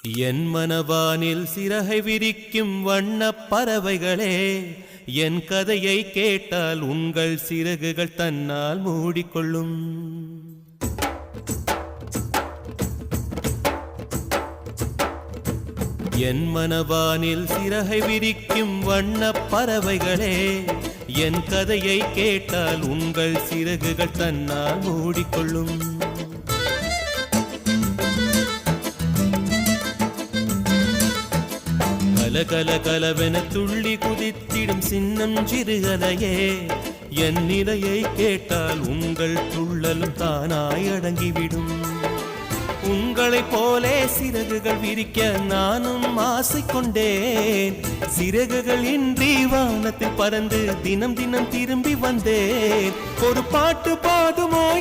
என் மனவானில் சிறகை விரிக்கும் வண்ணப் பறவைகளே, என் கதையை கேட்டால் உங்கள் சிறகுகள் தன்னால் மூடிக்கொள்ளும். என் மனவானில் சிறகை விரிக்கும் வண்ணப் பறவைகளே, என் கதையை கேட்டால் உங்கள் சிறகுகள் தன்னால் மூடிக்கொள்ளும். கல கலவென துள்ளி குதித்திடும் சின்னம் சிறுகலையே, என் நிலையை கேட்டால் உங்கள் துள்ளலும் தானாய் அடங்கிவிடும். உங்களைப் போலே சிறகுகள் விரிக்க நானும் ஆசை கொண்டேன். சிறகுகள் இன்றி வானத்தில் பறந்து தினம் தினம் திரும்பி வந்தேன். ஒரு பாட்டு பாடுமோ?